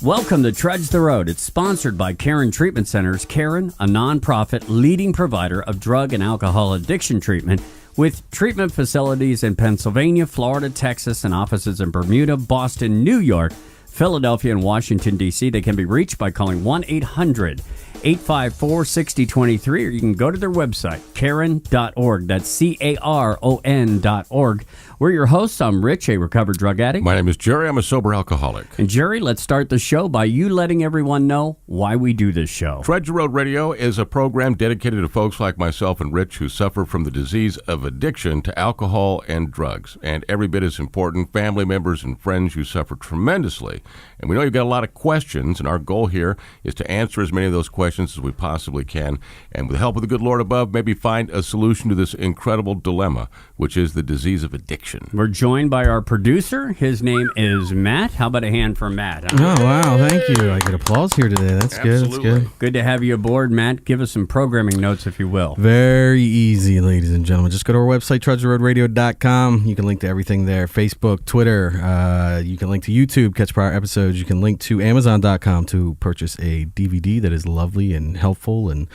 Welcome to Trudge the Road. It's sponsored by Caron Treatment Centers. Caron, a nonprofit leading provider of drug and alcohol addiction treatment with treatment facilities in Pennsylvania, Florida, Texas, and offices in Bermuda, Boston, New York, Philadelphia, and Washington, D.C. They can be reached by calling 1-800-854-6023, or you can go to their website, caron.org. That's CARON.org. We're your hosts. I'm Rich, a recovered drug addict. My name is Jerry. I'm a sober alcoholic. And Jerry, let's start the show by you letting everyone know why we do this show. Trudge the Road Radio is a program dedicated to folks like myself and Rich who suffer from the disease of addiction to alcohol and drugs. And every bit as important, family members and friends who suffer tremendously. And we know you've got a lot of questions, and our goal here is to answer as many of those questions as we possibly can. And with the help of the good Lord above, maybe find a solution to this incredible dilemma, which is the disease of addiction. We're joined by our producer. His name is Matt. How about a hand for Matt? Oh, wow. Thank you. I get applause here today. That's good. That's good. Good to have you aboard, Matt. Give us some programming notes, if you will. Very easy, ladies and gentlemen. Just go to our website, trudgetheroadradio.com. You can link to everything there. Facebook, Twitter. You can link to YouTube, catch prior episodes. You can link to Amazon.com to purchase a DVD that is lovely and helpful and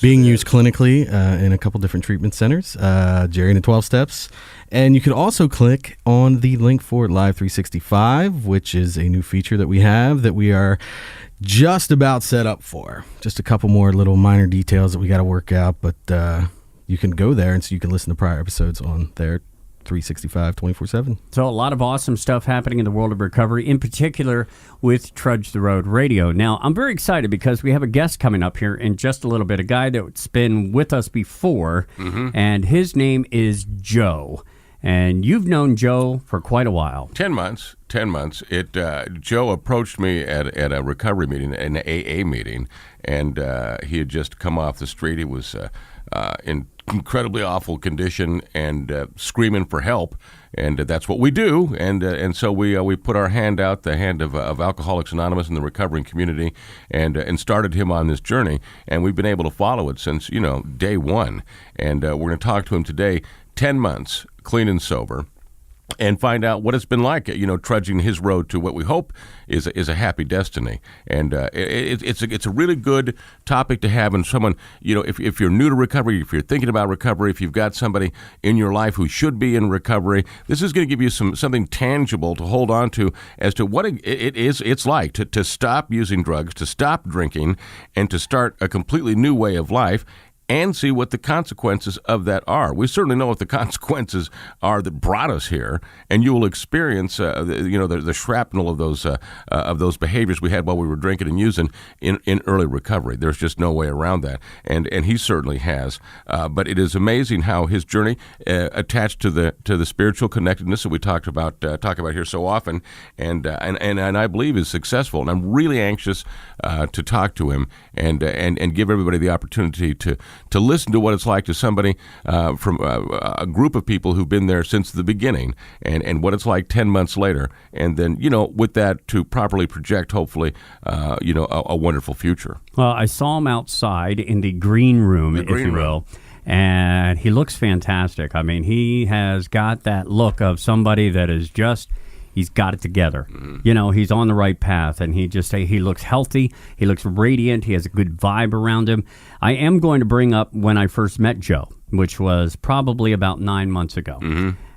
being used clinically in a couple different treatment centers. Jerry and the 12 Steps. And you can also click on the link for Live 365, which is a new feature that we have that we are just about set up for. Just a couple more little minor details that we got to work out, but you can go there and so you can listen to prior episodes on there 365, 24/7. So a lot of awesome stuff happening in the world of recovery, in particular with Trudge the Road Radio. Now, I'm very excited because we have a guest coming up here in just a little bit, a guy that's been with us before, and his name is Joe. And you've known Joe for quite a while. 10 months. Joe approached me at a recovery meeting, an AA meeting, and he had just come off the street. He was in incredibly awful condition and screaming for help. And that's what we do, and so we put our hand out, the hand of Alcoholics Anonymous in the recovering community, and started him on this journey. And we've been able to follow it since day one. And we're going to talk to him today. 10 months, clean and sober, and find out what it's been like, trudging his road to what we hope is a happy destiny. And it's a really good topic to have. And someone, if you're new to recovery, if you're thinking about recovery, if you've got somebody in your life who should be in recovery, this is going to give you something tangible to hold on to as to what it's like to stop using drugs, to stop drinking, and to start a completely new way of life, and see what the consequences of that are. We certainly know what the consequences are that brought us here, and you will experience, the shrapnel of those behaviors we had while we were drinking and using in early recovery. There's just no way around that, and he certainly has. But it is amazing how his journey, attached to the spiritual connectedness that we talk about here so often, and I believe is successful. And I'm really anxious to talk to him and give everybody the opportunity to listen to what it's like to somebody from a group of people who've been there since the beginning, and what it's like 10 months later, and then, with that to properly project, hopefully, a wonderful future. Well, I saw him outside in the green room, if you will, and he looks fantastic. I mean, he has got that look of somebody that is just... He's got it together. He's on the right path, and he looks healthy. He looks radiant. He has a good vibe around him. I am going to bring up when I first met Joe, which was probably about 9 months ago.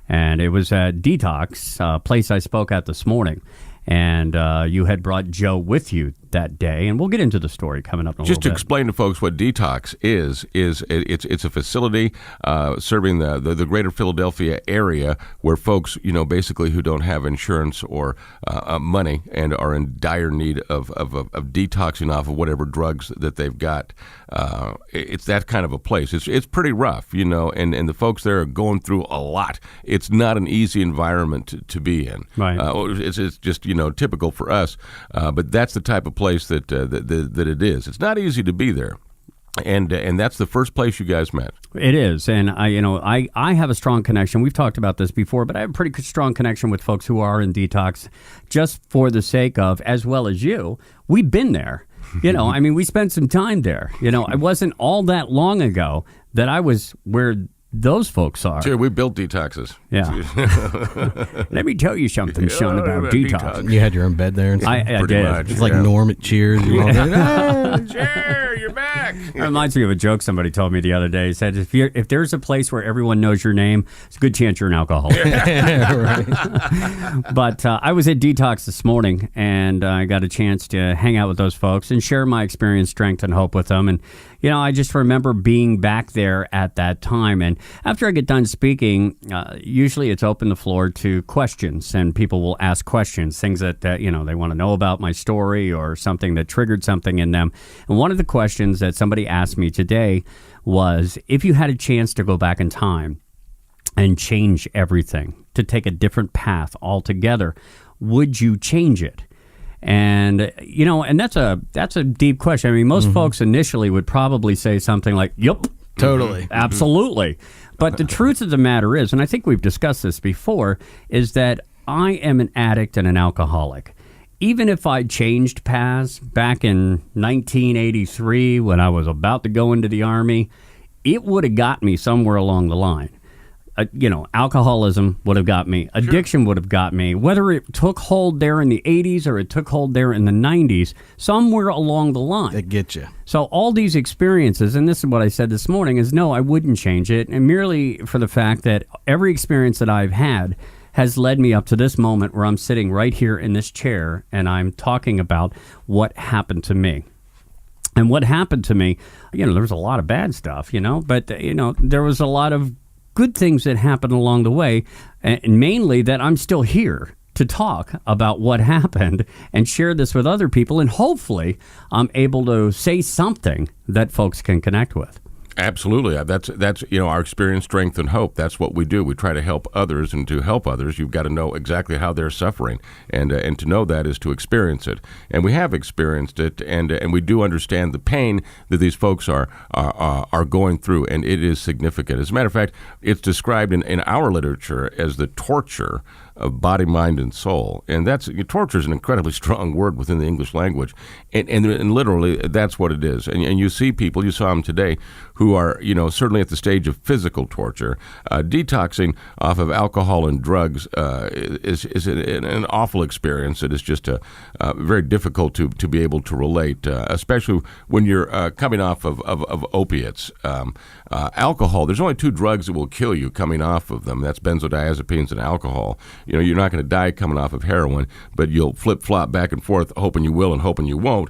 And it was at Detox, a place I spoke at this morning. And you had brought Joe with you that day, and we'll get into the story coming up in a little bit. Just to explain to folks what Detox is it's a facility serving the greater Philadelphia area where folks, basically who don't have insurance or money and are in dire need of detoxing off of whatever drugs that they've got. It's that kind of a place. It's pretty rough, and the folks there are going through a lot. It's not an easy environment to be in. Right. It's just, typical for us, but that's the type of place that it is. It's not easy to be there. And that's the first place you guys met. It is, and I have a strong connection. We've talked about this before, but I have a pretty strong connection with folks who are in detox, just for the sake of, as well as you, we've been there. We spent some time there. It wasn't all that long ago that I was where those folks are. Sure, we built detoxes. Yeah. Let me tell you something, son, about detox. You had your own bed there and stuff? I Pretty did. much. It's like Norm at Cheers. You all Sure, you're back. It reminds me of a joke somebody told me the other day. He said, if there's a place where everyone knows your name, it's a good chance you're an alcoholic. Right. But I was at Detox this morning, and I got a chance to hang out with those folks and share my experience, strength, and hope with them. And, I just remember being back there at that time. And after I get done speaking, usually it's open the floor to questions, and people will ask questions, things that, they want to know about my story or something that triggered something in them. And one of the questions that somebody asked me today was, if you had a chance to go back in time and change everything, to take a different path altogether, would you change it? And, and that's a deep question. I mean, most folks initially would probably say something like, yep, Totally. absolutely. But the truth of the matter is, and I think we've discussed this before, is that I am an addict and an alcoholic. Even if I changed paths back in 1983 when I was about to go into the Army, it would have got me somewhere along the line. Alcoholism would have got me. Addiction would have got me. Whether it took hold there in the 80s or it took hold there in the 90s, somewhere along the line. They get you. So all these experiences, and this is what I said this morning, is no, I wouldn't change it. And merely for the fact that every experience that I've had has led me up to this moment where I'm sitting right here in this chair and I'm talking about what happened to me. And what happened to me, there was a lot of bad stuff, but, there was a lot of good things that happened along the way, and mainly that I'm still here to talk about what happened and share this with other people, and hopefully I'm able to say something that folks can connect with. Absolutely. That's our experience, strength, and hope. That's what we do. We try to help others, and to help others, you've got to know exactly how they're suffering, and to know that is to experience it. And we have experienced it, and we do understand the pain that these folks are going through, and it is significant. As a matter of fact, it's described in our literature as the torture of body, mind, and soul. And torture is an incredibly strong word within the English language. And literally, that's what it is. And you see people, you saw them today, who are, certainly at the stage of physical torture. Detoxing off of alcohol and drugs is an awful experience. It is just very difficult to be able to relate, especially when you're coming off of opiates. Alcohol, there's only two drugs that will kill you coming off of them. That's benzodiazepines and alcohol. You're not going to die coming off of heroin, but you'll flip-flop back and forth, hoping you will and hoping you won't,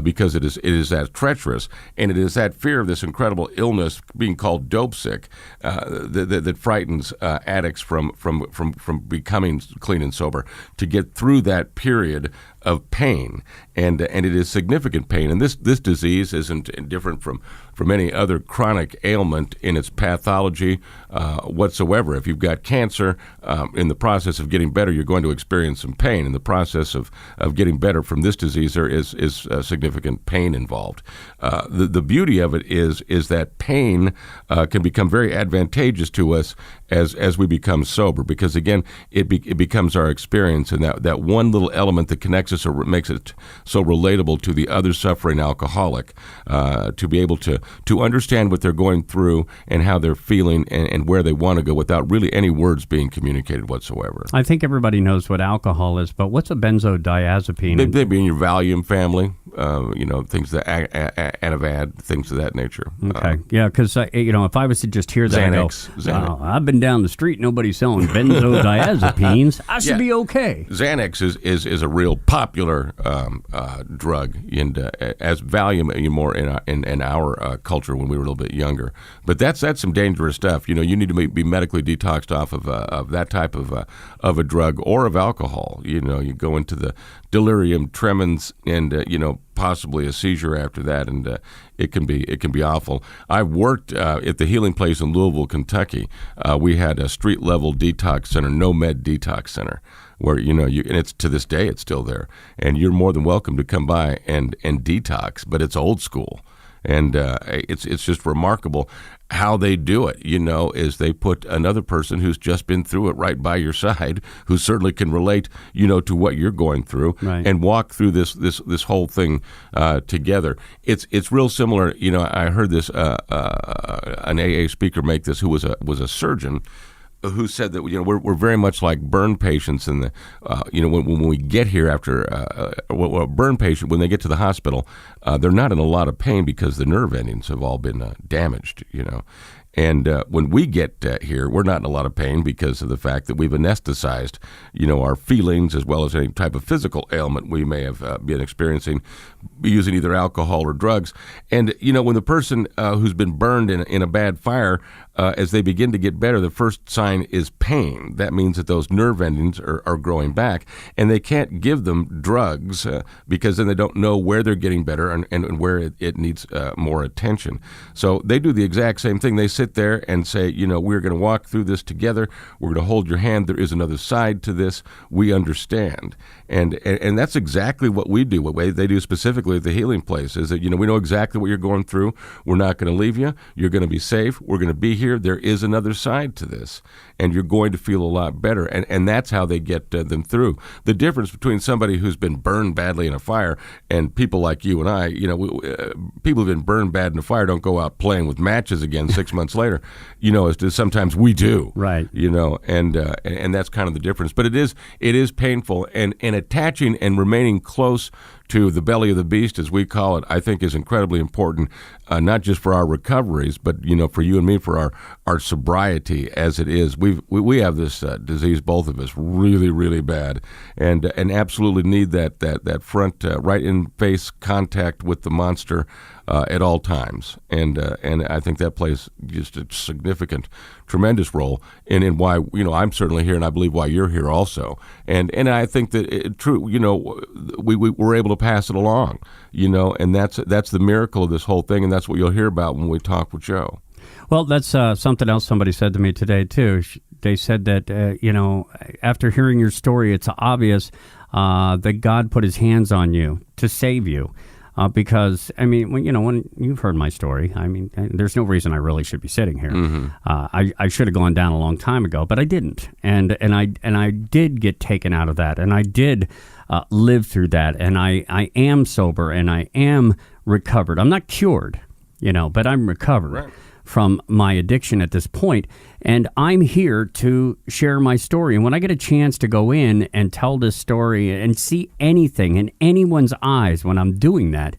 because it is that treacherous, and it is that fear of this incredible illness being called dope sick that frightens addicts from becoming clean and sober, to get through that period of pain, and it is significant pain. And this disease isn't different from any other chronic ailment in its pathology whatsoever. If you've got cancer, in the process of getting better, you're going to experience some pain. In the process of getting better from this disease, there is significant pain involved. The beauty of it is that pain can become very advantageous to us as we become sober, because again, it becomes our experience, and that one little element that connects us or makes it so relatable to the other suffering alcoholic, to be able to understand what they're going through and how they're feeling and where they want to go without really any words being communicated whatsoever. I think everybody knows what alcohol is, but what's a benzodiazepine? They'd be in your Valium family, things that Ativad, things of that nature. Okay, yeah, because if I was to just hear that, Xanax. Wow, I've been down the street, nobody's selling benzodiazepines. I should be okay. Xanax is a real popular drug, and as Valium more in our culture when we were a little bit younger. But that's some dangerous stuff. You need to be medically detoxed off of that type of a drug or of alcohol. You go into the delirium tremens and possibly a seizure after that, and it can be awful. I worked at the Healing Place in Louisville, Kentucky. We had a street level detox center, no med detox center, where and it's to this day it's still there, and you're more than welcome to come by and detox, but it's old school. And it's just remarkable how they do it, is they put another person who's just been through it right by your side, who certainly can relate, to what you're going through, right, and walk through this whole thing together. It's real similar. I heard this an AA speaker make this, who was a surgeon, who said that we're very much like burn patients, and when we get here after a burn patient, when they get to the hospital, they're not in a lot of pain because the nerve endings have all been damaged, And when we get here, we're not in a lot of pain because of the fact that we've anesthetized, our feelings as well as any type of physical ailment we may have been experiencing using either alcohol or drugs. And, when the person who's been burned in a bad fire, as they begin to get better, the first sign is pain. That means that those nerve endings are growing back, and they can't give them drugs because then they don't know where they're getting better and where it needs more attention. So they do the exact same thing. They sit there and say, we're going to walk through this together. We're going to hold your hand. There is another side to this. We understand. And that's exactly what we do. What they do specifically at the Healing Place is that, we know exactly what you're going through. We're not going to leave you. You're going to be safe. We're going to be here. There is another side to this, and you're going to feel a lot better. And that's how they get them through. The difference between somebody who's been burned badly in a fire and people like you and I, people who've been burned bad in a fire don't go out playing with matches again 6 months later, as sometimes we do. Right. And that's kind of the difference. But it is painful, and attaching and remaining close to the belly of the beast, as we call it, I think is incredibly important, not just for our recoveries, but for you and me, for our sobriety as it is. We have this disease, both of us, really, really bad, and absolutely need that front right in face contact with the monster at all times, and I think that plays just a significant, tremendous role in why I'm certainly here, and I believe why you're here also, and I think that we were able to pass it along, and that's the miracle of this whole thing, and that's what you'll hear about when we talk with Joe. Well, that's something else somebody said to me today too. They said that after hearing your story, it's obvious that God put His hands on you to save you. Because when you've heard my story, there's no reason I really should be sitting here. Mm-hmm. I should have gone down a long time ago, but I didn't, and I did get taken out of that, and I did live through that, and I am sober, and I am recovered. I'm not cured, but I'm recovered. Right. From my addiction at this point, and I'm here to share my story. And when I get a chance to go in and tell this story and see anything in anyone's eyes when I'm doing that,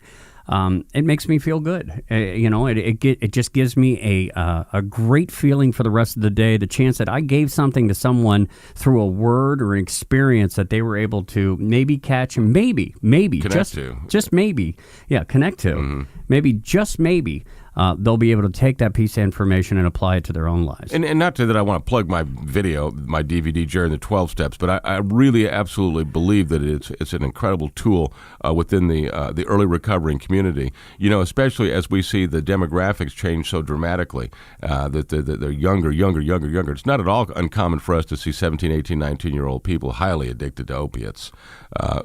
it makes me feel good. It just gives me a great feeling for the rest of the day. The chance that I gave something to someone through a word or an experience that they were able to maybe catch and maybe Connect to. just maybe, connect to. Mm-hmm. Maybe, just maybe. They'll be able to take that piece of information and apply it to their own lives. And not that I want to plug my video, my DVD, Jerry and the 12 Steps, but I really absolutely believe that it's an incredible tool within the early recovering community, especially as we see the demographics change so dramatically, that they're younger. It's not at all uncommon for us to see 17, 18, 19-year-old people highly addicted to opiates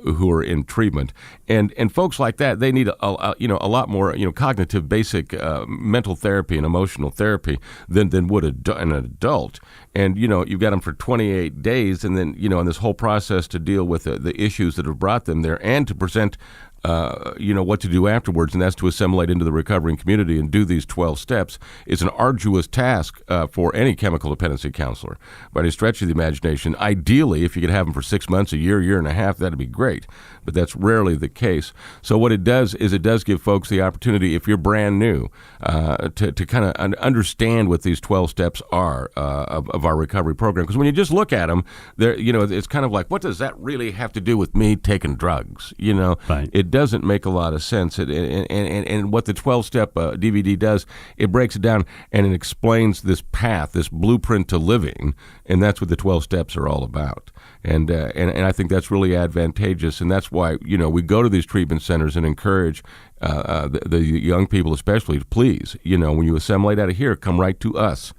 who are in treatment. And folks like that, they need a lot more cognitive basic mental therapy and emotional therapy than would an adult. And you've got them for 28 days, and then in this whole process to deal with the issues that have brought them there, and to present what to do afterwards, and that's to assimilate into the recovering community and do these 12 steps. It's an arduous task for any chemical dependency counselor by any stretch of the imagination. Ideally, if you could have them for 6 months, a year and a half, that'd be great, but that's rarely the case. So what it does is it does give folks the opportunity, if you're brand new, to kind of understand what these 12 steps are of our recovery program. Because when you just look at them, it's kind of like, what does that really have to do with me taking drugs? Right. It doesn't make a lot of sense. And what the 12-step DVD does, it breaks it down and it explains this path, this blueprint to living, and that's what the 12 steps are all about. And I think that's really advantageous, and that's why we go to these treatment centers and encourage the young people especially, please, when you assimilate out of here, come right to us.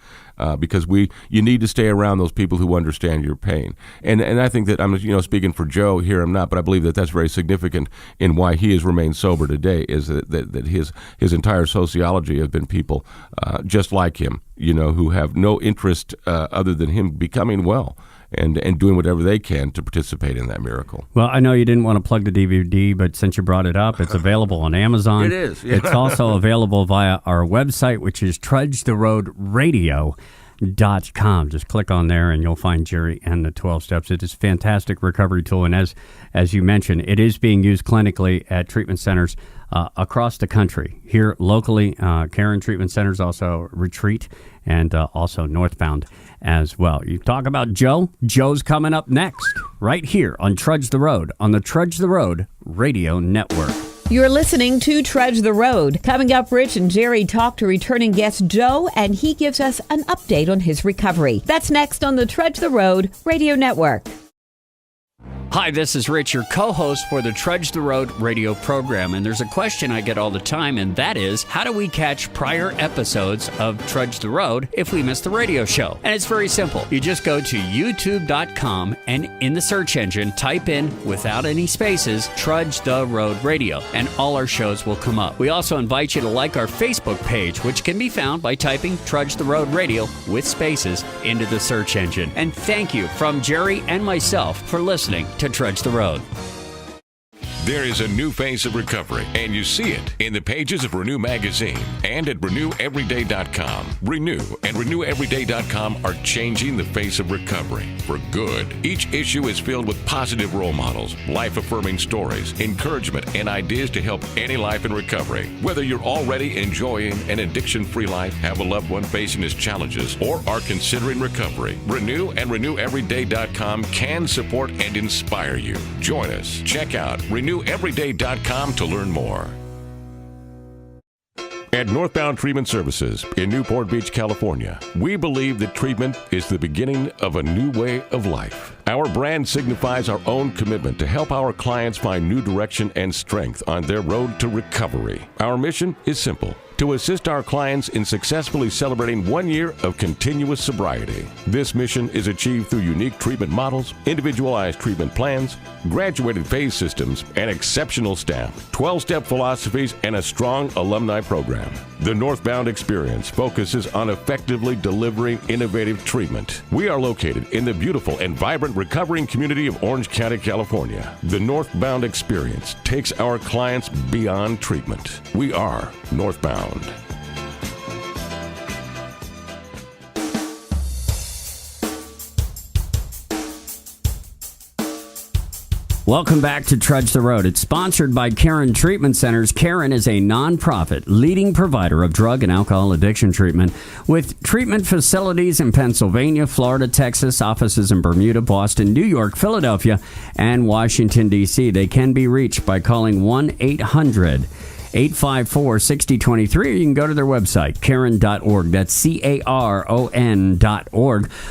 because you need to stay around those people who understand your pain. And I think that I'm speaking for Joe here. I'm not, but I believe that that's very significant in why he has remained sober today. Is that his entire sociology have been people just like him, who have no interest other than him becoming well. And doing whatever they can to participate in that miracle. Well, I know you didn't want to plug the DVD, but since you brought it up, it's available on Amazon. It is. Yeah. It's also available via our website, which is trudgetheroadradio.com. Just click on there and you'll find Jerry and the 12 steps. It is a fantastic recovery tool. And as you mentioned, it is being used clinically at treatment centers across the country. Here locally, Karen Treatment Centers, also Retreat, and also Northbound as well. You talk about Joe. Joe's coming up next, right here on Trudge the Road, on the Trudge the Road Radio Network. You're listening to Trudge the Road. Coming up, Rich and Jerry talk to returning guest Joe, and he gives us an update on his recovery. That's next on the Trudge the Road Radio Network. Hi, this is Rich, your co-host for the Trudge the Road radio program, and there's a question I get all the time, and that is, how do we catch prior episodes of Trudge the Road if we miss the radio show? And it's very simple. You just go to youtube.com and in the search engine, type in, without any spaces, Trudge the Road Radio, and all our shows will come up. We also invite you to like our Facebook page, which can be found by typing Trudge the Road Radio with spaces into the search engine. And thank you from Jerry and myself for listening to Trudge the Road. There is a new phase of recovery, and you see it in the pages of Renew Magazine and at RenewEveryday.com. Renew and RenewEveryday.com are changing the face of recovery for good. Each issue is filled with positive role models, life-affirming stories, encouragement, and ideas to help any life in recovery. Whether you're already enjoying an addiction-free life, have a loved one facing his challenges, or are considering recovery, Renew and RenewEveryday.com can support and inspire you. Join us. Check out RenewEveryday.com to learn more. At Northbound Treatment Services in Newport Beach, California, we believe that treatment is the beginning of a new way of life. Our brand signifies our own commitment to help our clients find new direction and strength on their road to recovery. Our mission is simple: to assist our clients in successfully celebrating 1 year of continuous sobriety. This mission is achieved through unique treatment models, individualized treatment plans, graduated phase systems, and exceptional staff, 12-step philosophies, and a strong alumni program. The Northbound Experience focuses on effectively delivering innovative treatment. We are located in the beautiful and vibrant recovering community of Orange County, California. The Northbound Experience takes our clients beyond treatment. We are Northbound. Welcome back to Trudge the Road. It's sponsored by Karen Treatment Centers. Karen is a nonprofit leading provider of drug and alcohol addiction treatment with treatment facilities in Pennsylvania, Florida, Texas, offices in Bermuda, Boston, New York, Philadelphia, and Washington, D.C. They can be reached by calling 1-800-854-6023, or you can go to their website, Caron.org. That's CARON.org.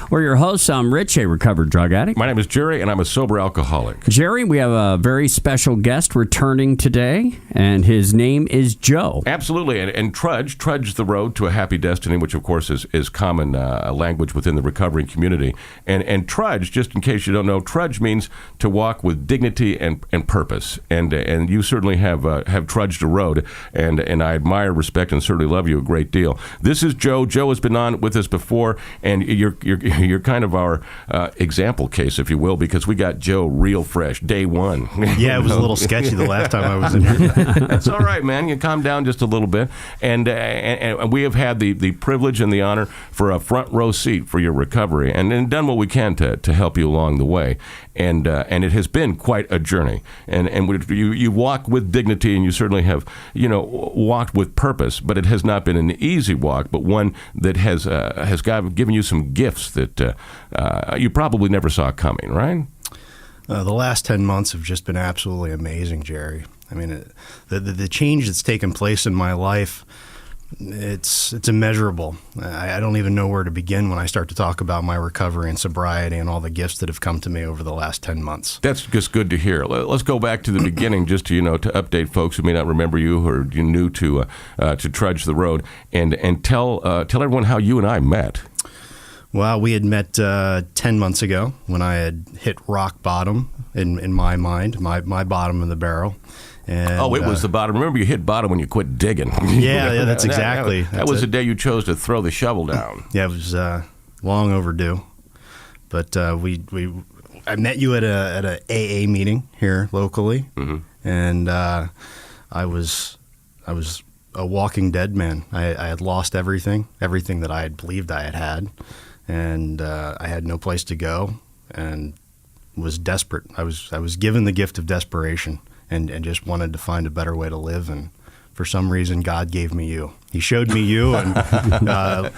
We're your hosts. I'm Rich, a recovered drug addict. My name is Jerry, and I'm a sober alcoholic. Jerry, we have a very special guest returning today, and his name is Joe. Absolutely, and Trudge the road to a happy destiny, which of course is common language within the recovery community. And Trudge, just in case you don't know, Trudge means to walk with dignity and purpose. And you certainly have trudged a road. And I admire, respect, and certainly love you a great deal. This is Joe. Joe has been on with us before, and you're kind of our example case, if you will, because we got Joe real fresh, day one. Yeah, it was a little sketchy the last time I was in here. That's all right, man. You calm down just a little bit. And we have had the privilege and the honor for a front row seat for your recovery, and done what we can to help you along the way. And it has been quite a journey. And you walk with dignity, and you certainly have walked with purpose, but it has not been an easy walk, but one that has given you some gifts that you probably never saw coming, right? The last 10 months have just been absolutely amazing, Jerry. I mean, the change that's taken place in my life, it's immeasurable. I don't even know where to begin when I start to talk about my recovery and sobriety and all the gifts that have come to me over the last 10 months. That's just good to hear. Let's go back to the beginning, just to update folks who may not remember you or you're new to Trudge the Road, and tell everyone how you and I met. Well, we had met 10 months ago when I had hit rock bottom in my mind, my bottom of the barrel. And, it was the bottom. Remember, you hit bottom when you quit digging. Yeah, that's exactly. That was the day you chose to throw the shovel down. Yeah, it was long overdue. But I met you at a AA meeting here locally, and I was a walking dead man. I had lost everything that I had believed I had, and I had no place to go, and was desperate. I was given the gift of desperation, and just wanted to find a better way to live. And for some reason, God gave me you. He showed me you, and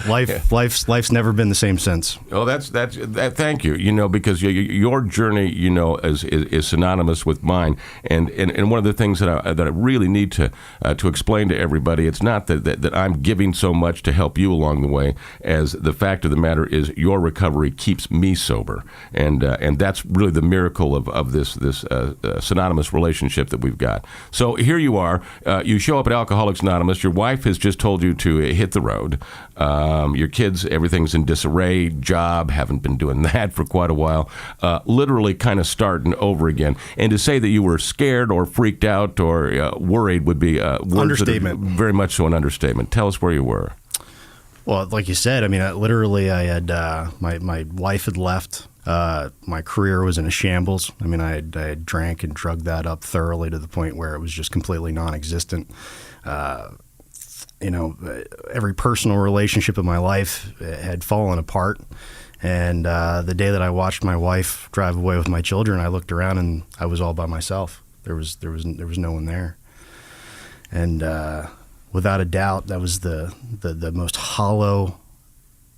life's never been the same since. Oh, that's thank you. Because your journey, is synonymous with mine, and one of the things that I really need to explain to everybody, it's not that I'm giving so much to help you along the way, as the fact of the matter is your recovery keeps me sober, and that's really the miracle of this synonymous relationship that we've got. So here you are, you show up at Alcoholics Anonymous. Your wife has just told you to hit the road. Your kids, everything's in disarray. Job, haven't been doing that for quite a while. Literally kind of starting over again. And to say that you were scared or freaked out or worried would be understatement. Very much so an understatement. Tell us where you were. Well, like you said, I mean, I had my wife had left. My career was in a shambles. I mean, I had drank and drugged that up thoroughly to the point where it was just completely non-existent. Every personal relationship in my life had fallen apart. And the day that I watched my wife drive away with my children, I looked around and I was all by myself. There was no one there. And without a doubt, that was the most hollow.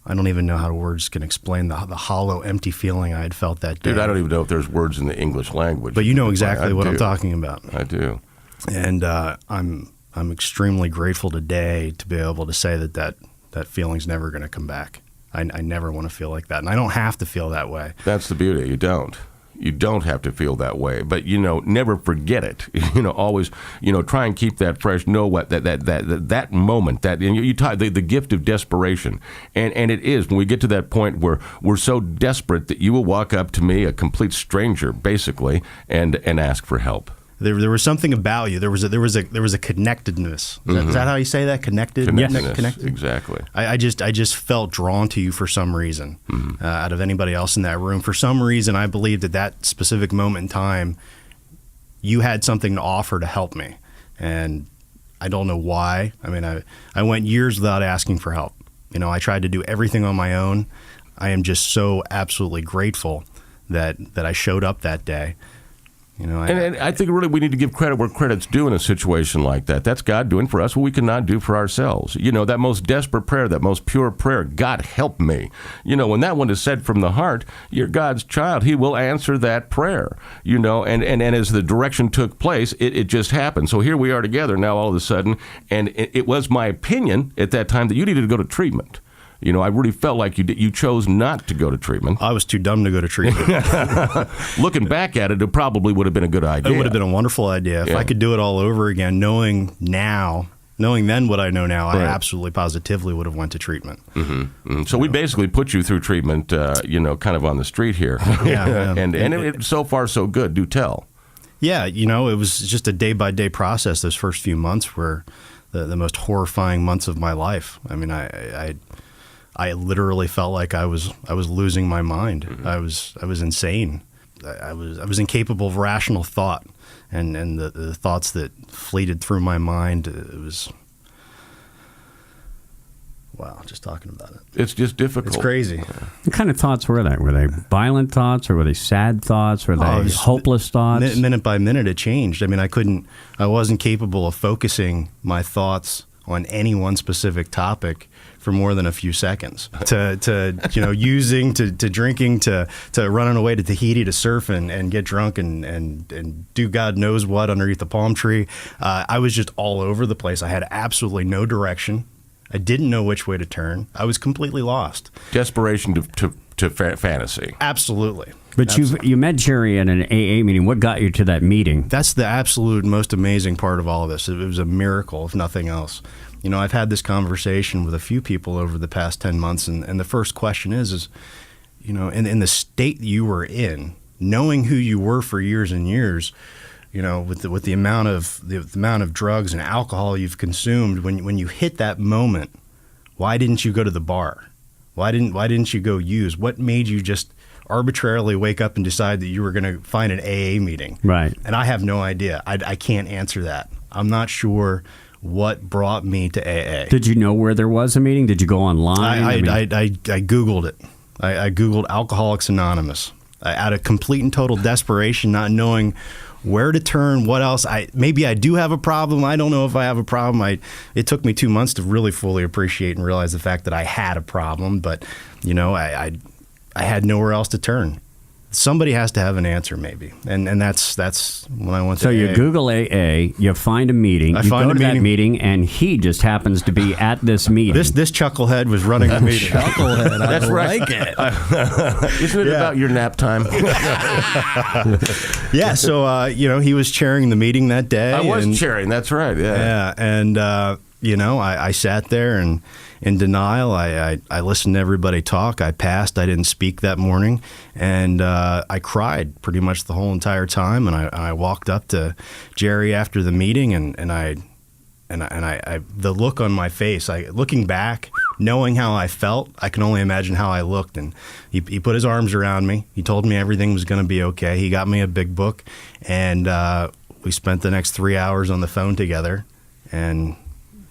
I don't even know how words can explain the hollow, empty feeling I had felt that day. Dude, I don't even know if there's words in the English language. But you know exactly what I'm talking about. I do. And I'm extremely grateful today to be able to say that feeling's never going to come back. I never want to feel like that, and I don't have to feel that way. That's the beauty. You don't. You don't have to feel that way, but never forget it. Always, try and keep that fresh. Know what that moment, that you talk the gift of desperation, and it is when we get to that point where we're so desperate that you will walk up to me, a complete stranger, basically, and ask for help. There was something about you. There was a connectedness. Is that how you say that? Connected. Connectedness. Connected? Exactly. I just felt drawn to you for some reason. Out of anybody else in that room, for some reason, I believed at that specific moment in time, you had something to offer to help me, and I don't know why. I mean, I went years without asking for help. I tried to do everything on my own. I am just so absolutely grateful that I showed up that day. And I think really we need to give credit where credit's due in a situation like that. That's God doing for us what we cannot do for ourselves. That most desperate prayer, that most pure prayer, God help me. When that one is said from the heart, you're God's child. He will answer that prayer, and as the direction took place, it just happened. So here we are together now all of a sudden, and it was my opinion at that time that you needed to go to treatment. I really felt like you chose not to go to treatment. I was too dumb to go to treatment. Looking back at it, it probably would have been a good idea. It would have been a wonderful idea. If I could do it all over again, knowing then what I know now, right. I absolutely positively would have went to treatment. Mm-hmm. So we basically put you through treatment, kind of on the street here. Yeah. and it, so far so good. Do tell. Yeah, it was just a day-by-day process. Those first few months were the most horrifying months of my life. I mean, I literally felt like I was losing my mind. Mm-hmm. I was insane. I was incapable of rational thought, and the thoughts that fleeted through my mind. It was wow. Just talking about it, it's just difficult. It's crazy. What kind of thoughts were they? Were they violent thoughts, or were they sad thoughts? Were they hopeless thoughts? Minute by minute, it changed. I mean, I wasn't capable of focusing my thoughts on any one specific topic for more than a few seconds. To using, to drinking, to running away to Tahiti to surf and get drunk and do God knows what underneath the palm tree. I was just all over the place. I had absolutely no direction. I didn't know which way to turn. I was completely lost. Desperation to fantasy. Absolutely. But you met Jerry at an AA meeting. What got you to that meeting? That's the absolute most amazing part of all of this. It was a miracle, if nothing else. I've had this conversation with a few people over the past 10 months, and the first question is in the state you were in, knowing who you were for years and years, with the amount of drugs and alcohol you've consumed, when you hit that moment, why didn't you go to the bar? Why didn't you go use? What made you just arbitrarily wake up and decide that you were going to find an AA meeting? Right. And I have no idea. I can't answer that. I'm not sure what brought me to AA. Did you know where there was a meeting? Did you go online? I Googled it. I Googled Alcoholics Anonymous. Out of complete and total desperation, not knowing where to turn, what else. Maybe I do have a problem. I don't know if I have a problem. It took me 2 months to really fully appreciate and realize the fact that I had a problem, but I had nowhere else to turn. Somebody has to have an answer, maybe, and that's when I went to So AA. you Google AA, you find a meeting, you go to that meeting, and he just happens to be at this meeting. This chucklehead was running the meeting. Chucklehead, That's I right. like it. Isn't it about your nap time? Yeah, so he was chairing the meeting that day. I was chairing. That's right. Yeah. Yeah, and I sat there and in denial. I listened to everybody talk. I passed. I didn't speak that morning, and I cried pretty much the whole entire time. And I walked up to Jerry after the meeting, and the look on my face. Looking back, knowing how I felt, I can only imagine how I looked. And he put his arms around me. He told me everything was going to be okay. He got me a big book, and we spent the next 3 hours on the phone together, and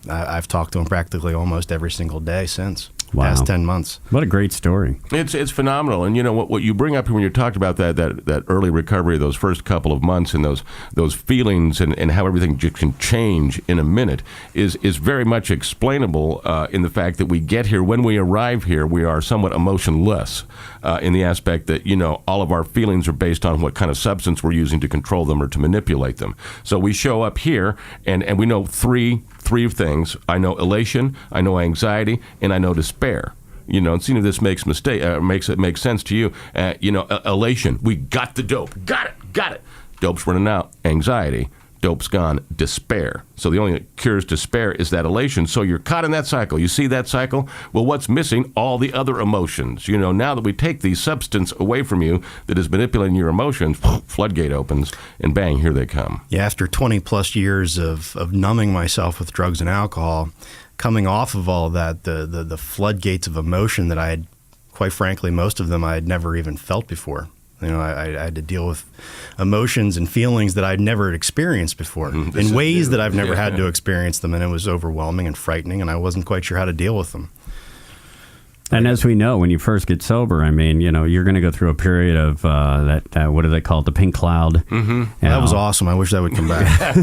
I've talked to him practically almost every single day since. Wow. Past 10 months. What a great story. It's phenomenal. And what you bring up when you talked about that early recovery, those first couple of months, and those feelings and how everything can change in a minute is very much explainable in the fact that we get here. When we arrive here, we are somewhat emotionless in the aspect that, all of our feelings are based on what kind of substance we're using to control them or to manipulate them. So we show up here and we know three things. I know elation, I know anxiety, and I know despair. And seeing if this makes it make sense to you. Elation, we got the dope. Got it. Dope's running out. Anxiety, dope's gone. Despair. So the only thing that cures despair is that elation. So you're caught in that cycle. You see that cycle? Well, what's missing? All the other emotions. Now that we take the substance away from you that is manipulating your emotions, floodgate opens, and bang, here they come. Yeah, after 20 plus years of numbing myself with drugs and alcohol, coming off of all that, the floodgates of emotion that I had, quite frankly, most of them I had never even felt before. I had to deal with emotions and feelings that I'd never experienced before in ways that I've never had to experience them, and it was overwhelming and frightening, and I wasn't quite sure how to deal with them. And as we know, when you first get sober, you're going to go through a period of what do they call it, the pink cloud. Mm-hmm. That was awesome. I wish that would come back.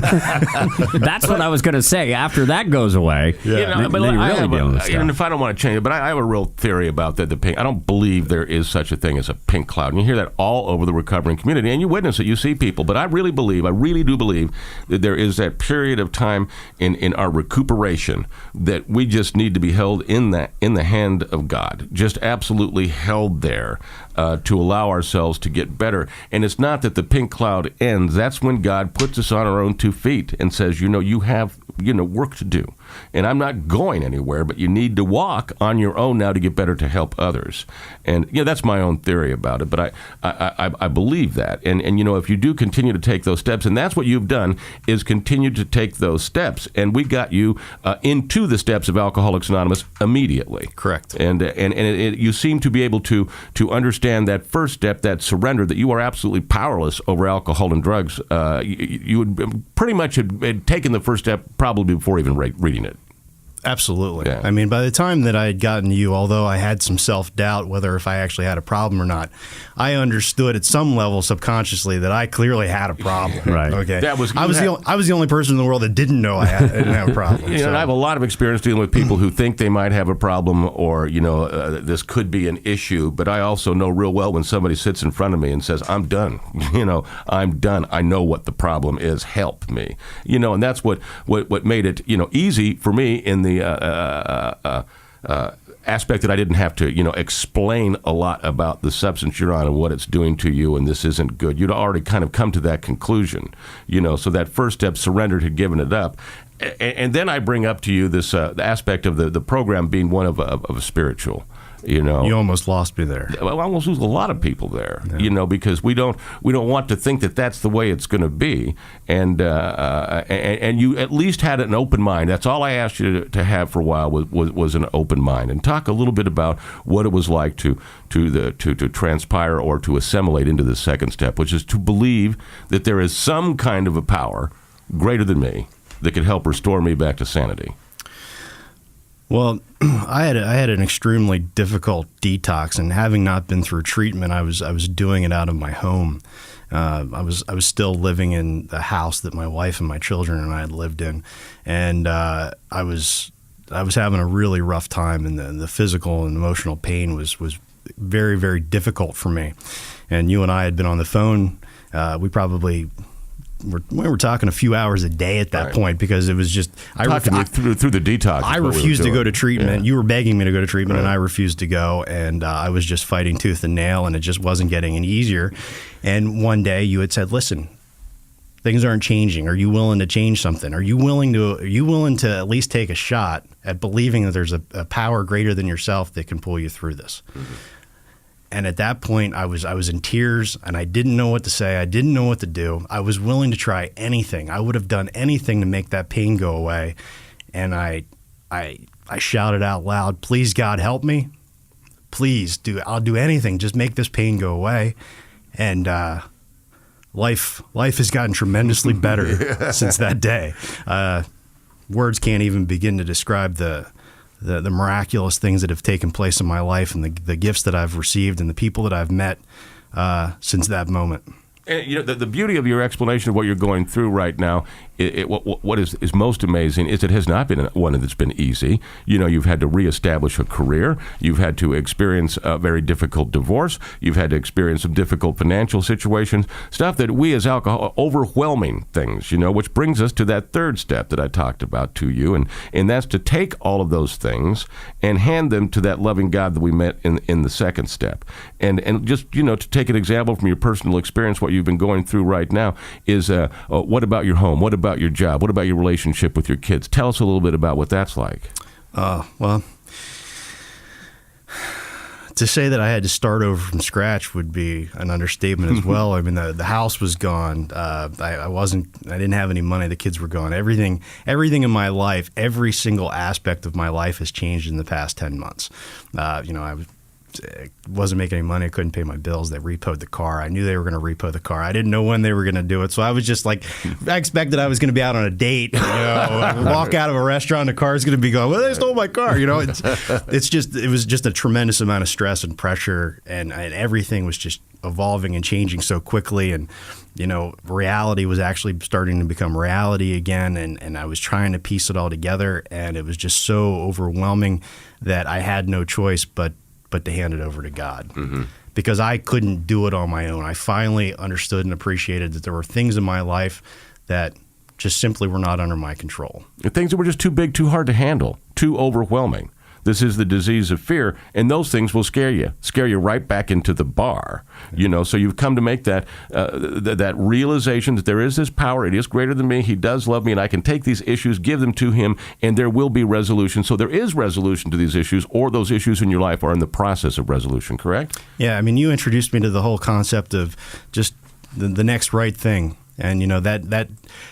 That's what I was going to say. After that goes away, then you're really dealing with stuff. And if I don't want to change it, but I have a real theory about the pink. I don't believe there is such a thing as a pink cloud. And you hear that all over the recovering community, and you witness it, you see people. But I really do believe that there is that period of time in our recuperation that we just need to be held in the hand of God, just absolutely held there to allow ourselves to get better. And it's not that the pink cloud ends. That's when God puts us on our own 2 feet and says, you have work to do. And I'm not going anywhere, but you need to walk on your own now to get better, to help others. And that's my own theory about it, but I believe that. And if you do continue to take those steps, and that's what you've done, is continue to take those steps. And we got you into the steps of Alcoholics Anonymous immediately. Correct. And you seem to be able to understand that first step, that surrender, that you are absolutely powerless over alcohol and drugs. You would pretty much had taken the first step probably before even reading it. Absolutely. Yeah. I mean, by the time that I had gotten to you, although I had some self-doubt whether if I actually had a problem or not, I understood at some level subconsciously that I clearly had a problem. Right. Okay. I was the only person in the world that didn't know I didn't have a problem. And I have a lot of experience dealing with people who think they might have a problem, or this could be an issue. But I also know real well when somebody sits in front of me and says, "I'm done. I'm done. I know what the problem is. Help me." And that's what made it easy for me in the aspect that I didn't have to, explain a lot about the substance you're on and what it's doing to you, and this isn't good. You'd already kind of come to that conclusion, so that first step, surrendered, had given it up. And then I bring up to you this aspect of the program being one of a spiritual. You almost lost me there. Well, I almost lose a lot of people there. Yeah. Because we don't want to think that that's the way it's going to be, and you at least had an open mind. That's all I asked you to have for a while was an open mind, and talk a little bit about what it was like to transpire or to assimilate into the second step, which is to believe that there is some kind of a power greater than me that could help restore me back to sanity. Well, I had an extremely difficult detox, and having not been through treatment, I was doing it out of my home. I was still living in the house that my wife and my children and I had lived in, and I was having a really rough time, and the physical and emotional pain was very, very difficult for me. And you and I had been on the phone. We were talking a few hours a day at that point, because it was just through the detox. I refused to go to treatment. Yeah. You were begging me to go to treatment, and I refused to go. And I was just fighting tooth and nail, and it just wasn't getting any easier. And one day you had said, "Listen, things aren't changing. Are you willing to change something? Are you willing to at least take a shot at believing that there's a power greater than yourself that can pull you through this?" Mm-hmm. And at that point, I was in tears, and I didn't know what to say. I didn't know what to do. I was willing to try anything. I would have done anything to make that pain go away. And I shouted out loud, "Please, God, help me. Please, I'll do anything. Just make this pain go away." And life has gotten tremendously better since that day. Words can't even begin to describe the miraculous things that have taken place in my life, and the gifts that I've received, and the people that I've met since that moment. And, the beauty of your explanation of what you're going through right now, what is most amazing is it has not been one that's been easy. You've had to reestablish a career. You've had to experience a very difficult divorce. You've had to experience some difficult financial situations, stuff that we as overwhelming things, which brings us to that third step that I talked about to you. And that's to take all of those things and hand them to that loving God that we met in the second step. And just, to take an example from your personal experience, what you've been going through right now is what about your home? What about your job? What about your relationship with your kids? Tell us a little bit about what that's like. Well, to say that I had to start over from scratch would be an understatement as well. I mean, the house was gone. I didn't have any money. The kids were gone. Everything in my life, every single aspect of my life has changed in the past 10 months. I wasn't making any money. I couldn't pay my bills. They repoed the car. I knew they were going to repo the car. I didn't know when they were going to do it. So I was just like, I expected I was going to be out on a date. Walk out of a restaurant, the car's going to be going, "Well, they stole my car." It was just a tremendous amount of stress and pressure, and everything was just evolving and changing so quickly. And reality was actually starting to become reality again, and I was trying to piece it all together, and it was just so overwhelming that I had no choice but to hand it over to God. Mm-hmm. Because I couldn't do it on my own. I finally understood and appreciated that there were things in my life that just simply were not under my control. Things that were just too big, too hard to handle, too overwhelming. This is the disease of fear, and those things will scare you right back into the bar. So you've come to make that realization that there is this power. It is greater than me. He does love me, and I can take these issues, give them to him, and there will be resolution. So there is resolution to these issues, or those issues in your life are in the process of resolution, correct? Yeah, I mean, you introduced me to the whole concept of just the next right thing, and that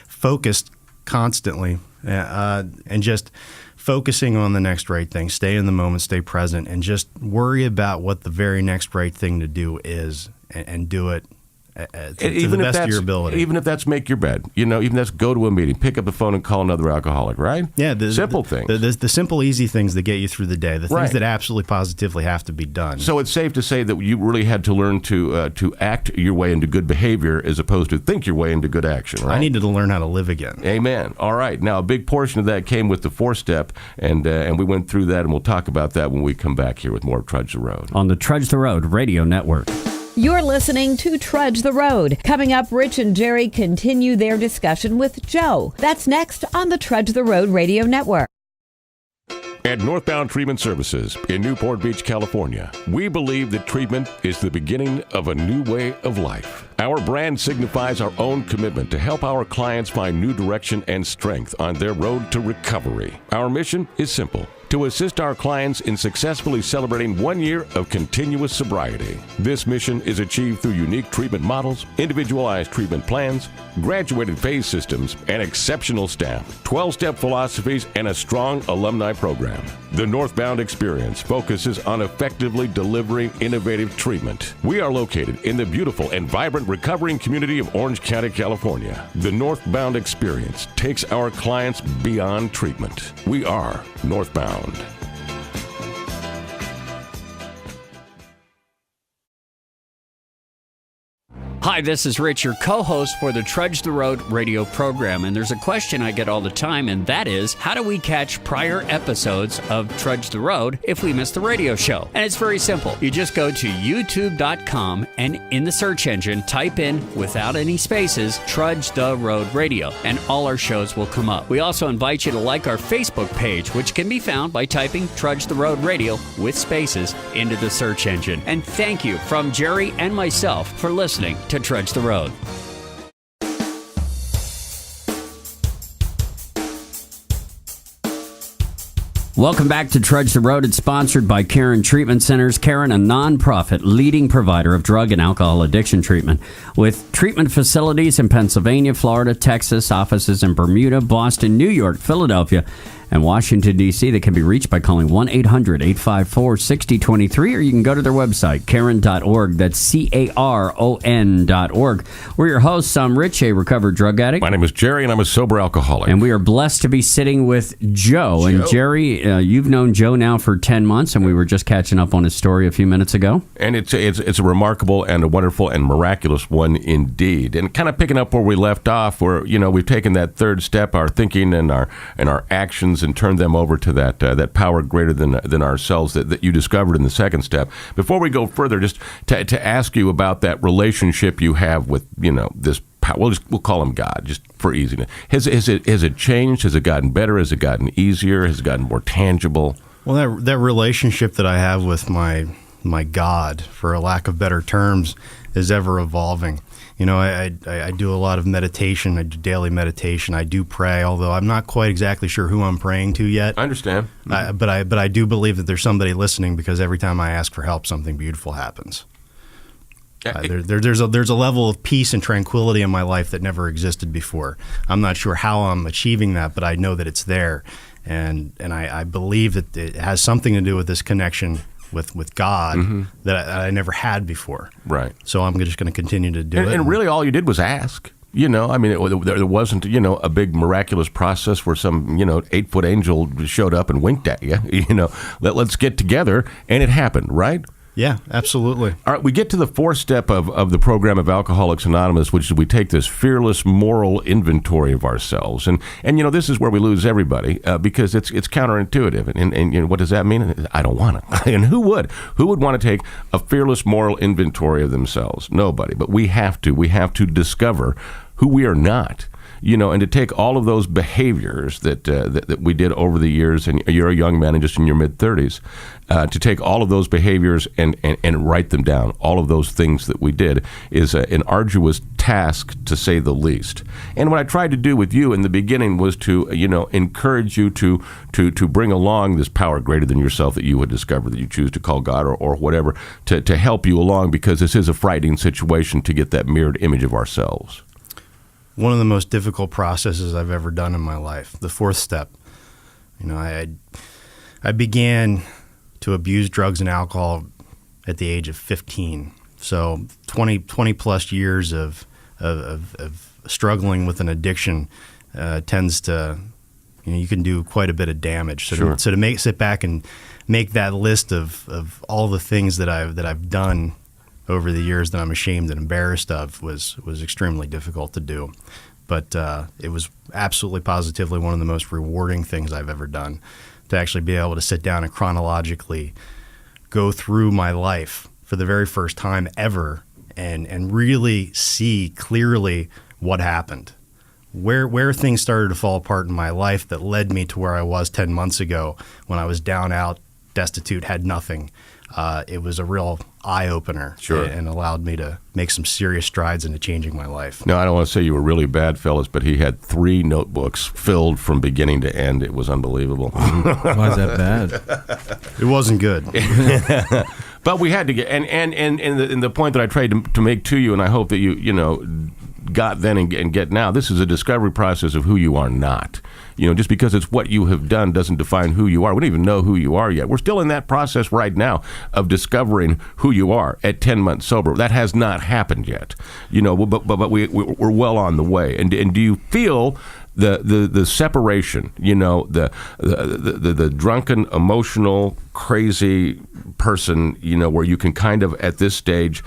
focused constantly, and just focusing on the next right thing, stay in the moment, stay present, and just worry about what the very next right thing to do is, and do it to the best of your ability. Even if that's make your bed, even if that's go to a meeting, pick up the phone and call another alcoholic, right? Yeah. Simple things. The simple, easy things that get you through the day, the things that absolutely positively have to be done. So it's safe to say that you really had to learn to act your way into good behavior as opposed to think your way into good action, right? I needed to learn how to live again. Amen. All right. Now, a big portion of that came with the fourth step, and we went through that, and we'll talk about that when we come back here with more of Trudge the Road. On the Trudge the Road Radio Network. You're listening to Trudge the Road. Coming up, Rich and Jerry continue their discussion with Joe. That's next on the Trudge the Road Radio Network. At Northbound Treatment Services in Newport Beach, California, we believe that treatment is the beginning of a new way of life. Our brand signifies our own commitment to help our clients find new direction and strength on their road to recovery. Our mission is simple: to assist our clients in successfully celebrating 1 year of continuous sobriety. This mission is achieved through unique treatment models, individualized treatment plans, graduated phase systems, and exceptional staff, 12-step philosophies, and a strong alumni program. The Northbound Experience focuses on effectively delivering innovative treatment. We are located in the beautiful and vibrant recovering community of Orange County, California. The Northbound Experience takes our clients beyond treatment. We are Northbound. Hi, this is Rich, your co-host for the Trudge the Road radio program, and there's a question I get all the time, and that is, how do we catch prior episodes of Trudge the Road if we miss the radio show? And it's very simple. You just go to youtube.com and in the search engine, type in, without any spaces, Trudge the Road Radio, and all our shows will come up. We also invite you to like our Facebook page, which can be found by typing Trudge the Road Radio with spaces into the search engine. And thank you from Jerry and myself for listening to Trudge the Road. Welcome back to Trudge the Road. It's sponsored by Caron Treatment Centers. Caron, a nonprofit leading provider of drug and alcohol addiction treatment, with treatment facilities in Pennsylvania, Florida, Texas, offices in Bermuda, Boston, New York, Philadelphia, and Washington, D.C. They can be reached by calling 1-800-854-6023, or you can go to their website, caron.org. That's caron.org. We're your hosts. I'm Rich, a recovered drug addict. My name is Jerry, and I'm a sober alcoholic. And we are blessed to be sitting with Joe. And Jerry, you've known Joe now for 10 months, and we were just catching up on his story a few minutes ago. And it's a remarkable and a wonderful and miraculous one indeed. And kind of picking up where we left off, where we've taken that third step, our thinking and our actions, and turned them over to that power greater than ourselves that you discovered in the second step. Before we go further, just to ask you about that relationship you have with this. We'll call him God, just for easiness. Has it changed? Has it gotten better? Has it gotten easier? Has it gotten more tangible? Well, that relationship that I have with my God, for a lack of better terms, is ever evolving. I do a lot of meditation. I do daily meditation. I do pray, although I'm not quite exactly sure who I'm praying to yet. I understand. But I do believe that there's somebody listening, because every time I ask for help, something beautiful happens. There's a level of peace and tranquility in my life that never existed before. I'm not sure how I'm achieving that, but I know that it's there, and I believe that it has something to do with this connection with God that I never had before. Right. So I'm just going to continue to do it. And really, all you did was ask. There wasn't a big miraculous process where some 8-foot angel showed up and winked at you. Let's get together, and it happened, right? Yeah, absolutely. All right, we get to the fourth step of the program of Alcoholics Anonymous, which is we take this fearless moral inventory of ourselves. And this is where we lose everybody because it's counterintuitive. And what does that mean? I don't want to. And who would? Who would want to take a fearless moral inventory of themselves? Nobody. But we have to. We have to discover who we are not. And to take all of those behaviors that we did over the years, and you're a young man and just in your mid-30s, to take all of those behaviors and write them down, all of those things that we did, is an arduous task, to say the least. And what I tried to do with you in the beginning was to, encourage you to bring along this power greater than yourself that you would discover, that you choose to call God or whatever, to help you along, because this is a frightening situation to get that mirrored image of ourselves. One of the most difficult processes I've ever done in my life, the fourth step. I began to abuse drugs and alcohol at the age of 15. So 20 plus years of struggling with an addiction tends to, you can do quite a bit of damage. So sure. to sit back and make that list of all the things that I've done over the years that I'm ashamed and embarrassed of was extremely difficult to do. But it was absolutely positively one of the most rewarding things I've ever done, to actually be able to sit down and chronologically go through my life for the very first time ever and really see clearly what happened, where things started to fall apart in my life that led me to where I was 10 months ago when I was down, out, destitute, had nothing. It was a real eye-opener. Sure. And allowed me to make some serious strides into changing my life. No, I don't want to say you were really bad, fellas, but he had 3 notebooks filled from beginning to end. It was unbelievable. Why is that bad? It wasn't good. But we had to get, and the point that I tried to make to you, and I hope that you got then and get now, this is a discovery process of who you are not. Just because it's what you have done doesn't define who you are. We don't even know who you are yet. We're still in that process right now of discovering who you are at 10 months sober. That has not happened yet. But we're well on the way. And do you feel the separation? The drunken, emotional, crazy person. Where you can kind of at this stage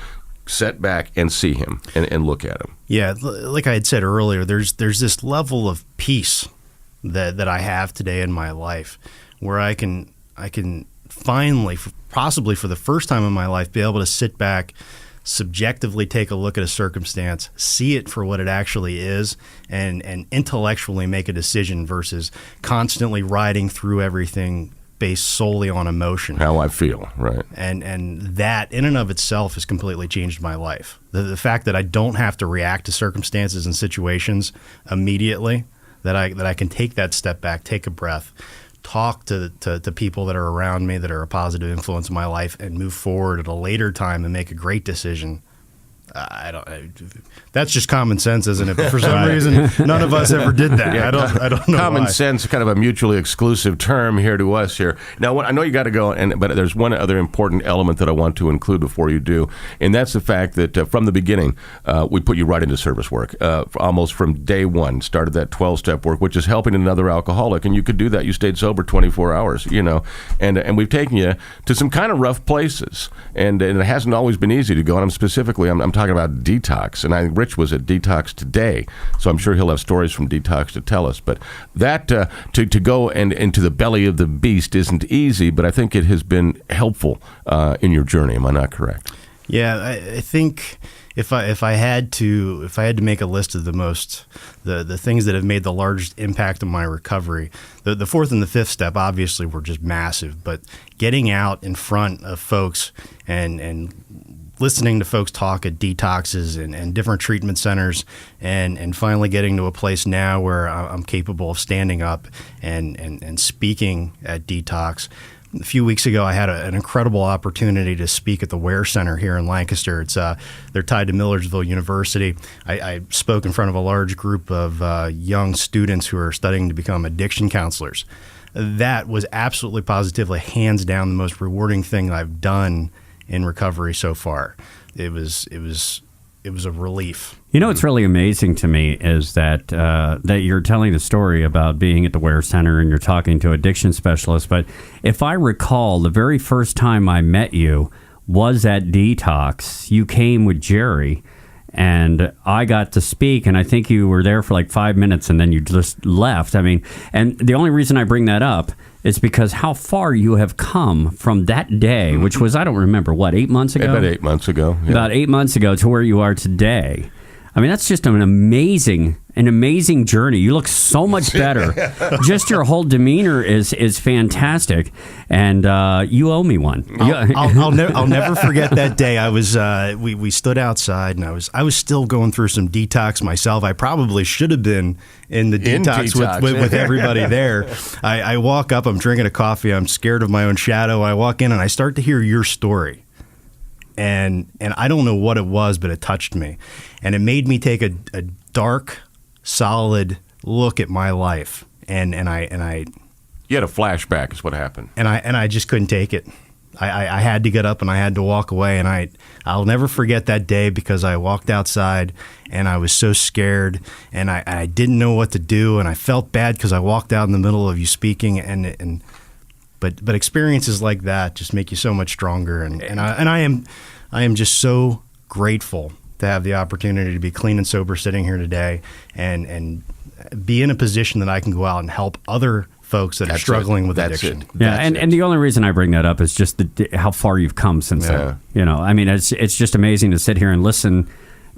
set back and see him and look at him. Yeah, like I had said earlier, there's this level of peace that I have today in my life, where I can finally, possibly for the first time in my life, be able to sit back, subjectively take a look at a circumstance, see it for what it actually is, and intellectually make a decision versus constantly riding through everything based solely on emotion. How I feel, right? And that in and of itself has completely changed my life. The fact that I don't have to react to circumstances and situations immediately, that I can take that step back, take a breath, talk to people that are around me that are a positive influence in my life, and move forward at a later time and make a great decision. That's just common sense, isn't it? But for some reason, none of us ever did that. Yeah, I don't know. Common why. sense, kind of a mutually exclusive term here to us here. Now, I know you got to go, but there's one other important element that I want to include before you do, and that's the fact that from the beginning, we put you right into service work. Almost from day one, started that 12-step work, which is helping another alcoholic, and you could do that. You stayed sober 24 hours, and we've taken you to some kind of rough places, and it hasn't always been easy to go. And I'm talking about detox, and I think Rich was at detox today, so I'm sure he'll have stories from detox to tell us. But that to go and into the belly of the beast isn't easy, but I think it has been helpful in your journey. Am I not correct? Yeah, I think if I had to make a list of the things that have made the largest impact on my recovery, the fourth and the fifth step obviously were just massive, but getting out in front of folks and listening to folks talk at detoxes and different treatment centers, and finally getting to a place now where I'm capable of standing up and speaking at detox. A few weeks ago, I had an incredible opportunity to speak at the Ware Center here in Lancaster. It's they're tied to Millersville University. I spoke in front of a large group of young students who are studying to become addiction counselors. That was absolutely positively, hands down, the most rewarding thing I've done in recovery so far. It was a relief. What's really amazing to me is that that you're telling the story about being at the Ware Center and you're talking to addiction specialists. But if I recall, the very first time I met you was at Detox. You came with Jerry, and I got to speak, and I think you were there for like 5 minutes, and then you just left. I mean, and the only reason I bring that up is because how far you have come from that day, which was, I don't remember, 8 months ago? About 8 months ago. Yeah. About 8 months ago to where you are today. I mean, that's just an amazing journey. You look so much better. Just your whole demeanor is fantastic, and you owe me one. I'll never forget that day. I was we stood outside, and I was still going through some detox myself. I probably should have been in the detox. With everybody there. I walk up. I'm drinking a coffee. I'm scared of my own shadow. I walk in, and I start to hear your story. And I don't know what it was, but it touched me, and it made me take a dark, solid look at my life, and I. You had a flashback, is what happened, and I just couldn't take it. I had to get up and I had to walk away, and I'll never forget that day because I walked outside and I was so scared, and I didn't know what to do, and I felt bad because I walked out in the middle of you speaking, But experiences like that just make you so much stronger, and I am just so grateful to have the opportunity to be clean and sober sitting here today, and be in a position that I can go out and help other folks that are struggling with addiction. Yeah, and the only reason I bring that up is just how far you've come since then. I mean, it's just amazing to sit here and listen